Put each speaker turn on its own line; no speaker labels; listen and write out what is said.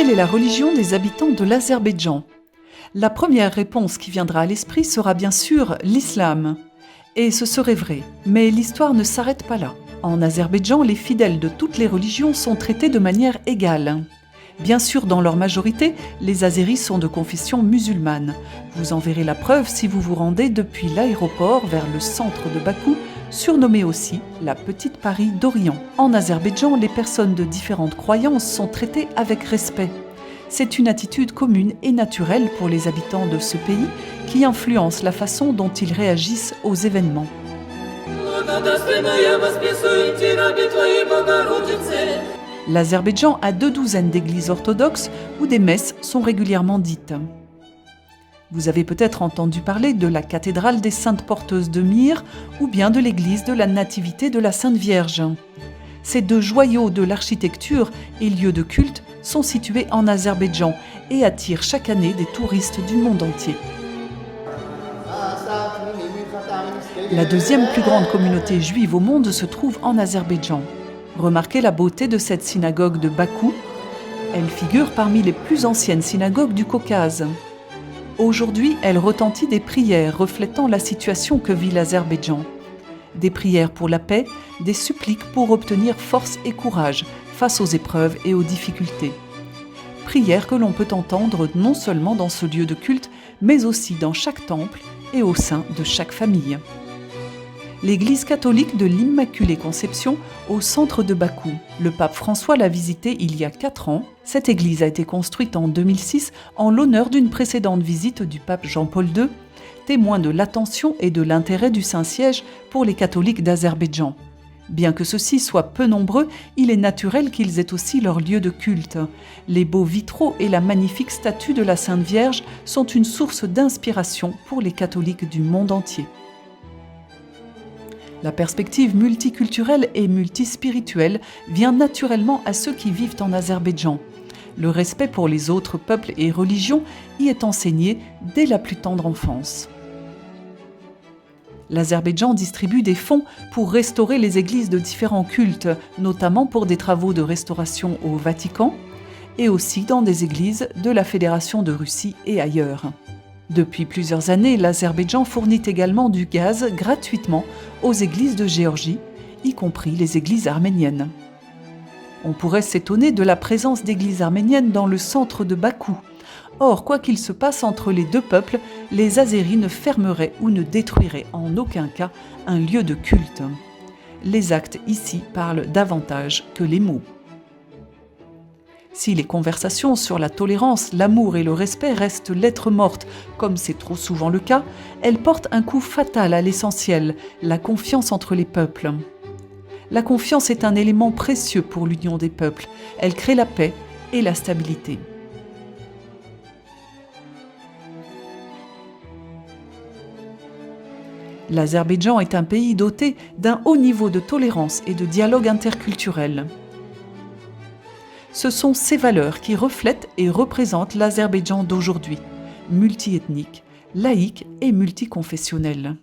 Quelle est la religion des habitants de l'Azerbaïdjan? La première réponse qui viendra à l'esprit sera bien sûr l'islam. Et ce serait vrai, mais l'histoire ne s'arrête pas là. En Azerbaïdjan, les fidèles de toutes les religions sont traités de manière égale. Bien sûr, dans leur majorité, les Azéris sont de confession musulmane. Vous en verrez la preuve si vous vous rendez depuis l'aéroport vers le centre de Bakou, surnommé aussi la Petite Paris d'Orient. En Azerbaïdjan, les personnes de différentes croyances sont traitées avec respect. C'est une attitude commune et naturelle pour les habitants de ce pays qui influence la façon dont ils réagissent aux événements. L'Azerbaïdjan a 2 douzaines d'églises orthodoxes où des messes sont régulièrement dites. Vous avez peut-être entendu parler de la cathédrale des Saintes Porteuses de Myre ou bien de l'église de la Nativité de la Sainte Vierge. Ces 2 joyaux de l'architecture et lieux de culte sont situés en Azerbaïdjan et attirent chaque année des touristes du monde entier. La deuxième plus grande communauté juive au monde se trouve en Azerbaïdjan. Remarquez la beauté de cette synagogue de Bakou. Elle figure parmi les plus anciennes synagogues du Caucase. Aujourd'hui, elle retentit des prières reflétant la situation que vit l'Azerbaïdjan. Des prières pour la paix, des suppliques pour obtenir force et courage face aux épreuves et aux difficultés. Prières que l'on peut entendre non seulement dans ce lieu de culte, mais aussi dans chaque temple et au sein de chaque famille. L'église catholique de l'Immaculée Conception au centre de Bakou. Le pape François l'a visitée il y a 4 ans. Cette église a été construite en 2006 en l'honneur d'une précédente visite du pape Jean-Paul II, témoin de l'attention et de l'intérêt du Saint-Siège pour les catholiques d'Azerbaïdjan. Bien que ceux-ci soient peu nombreux, il est naturel qu'ils aient aussi leur lieu de culte. Les beaux vitraux et la magnifique statue de la Sainte Vierge sont une source d'inspiration pour les catholiques du monde entier. La perspective multiculturelle et multispirituelle vient naturellement à ceux qui vivent en Azerbaïdjan. Le respect pour les autres peuples et religions y est enseigné dès la plus tendre enfance. L'Azerbaïdjan distribue des fonds pour restaurer les églises de différents cultes, notamment pour des travaux de restauration au Vatican et aussi dans des églises de la Fédération de Russie et ailleurs. Depuis plusieurs années, l'Azerbaïdjan fournit également du gaz gratuitement aux églises de Géorgie, y compris les églises arméniennes. On pourrait s'étonner de la présence d'églises arméniennes dans le centre de Bakou. Or, quoi qu'il se passe entre les 2 peuples, les Azéris ne fermeraient ou ne détruiraient en aucun cas un lieu de culte. Les actes ici parlent davantage que les mots. Si les conversations sur la tolérance, l'amour et le respect restent lettres mortes, comme c'est trop souvent le cas, elles portent un coup fatal à l'essentiel, la confiance entre les peuples. La confiance est un élément précieux pour l'union des peuples. Elle crée la paix et la stabilité. L'Azerbaïdjan est un pays doté d'un haut niveau de tolérance et de dialogue interculturel. Ce sont ces valeurs qui reflètent et représentent l'Azerbaïdjan d'aujourd'hui, multiethnique, laïque et multiconfessionnel.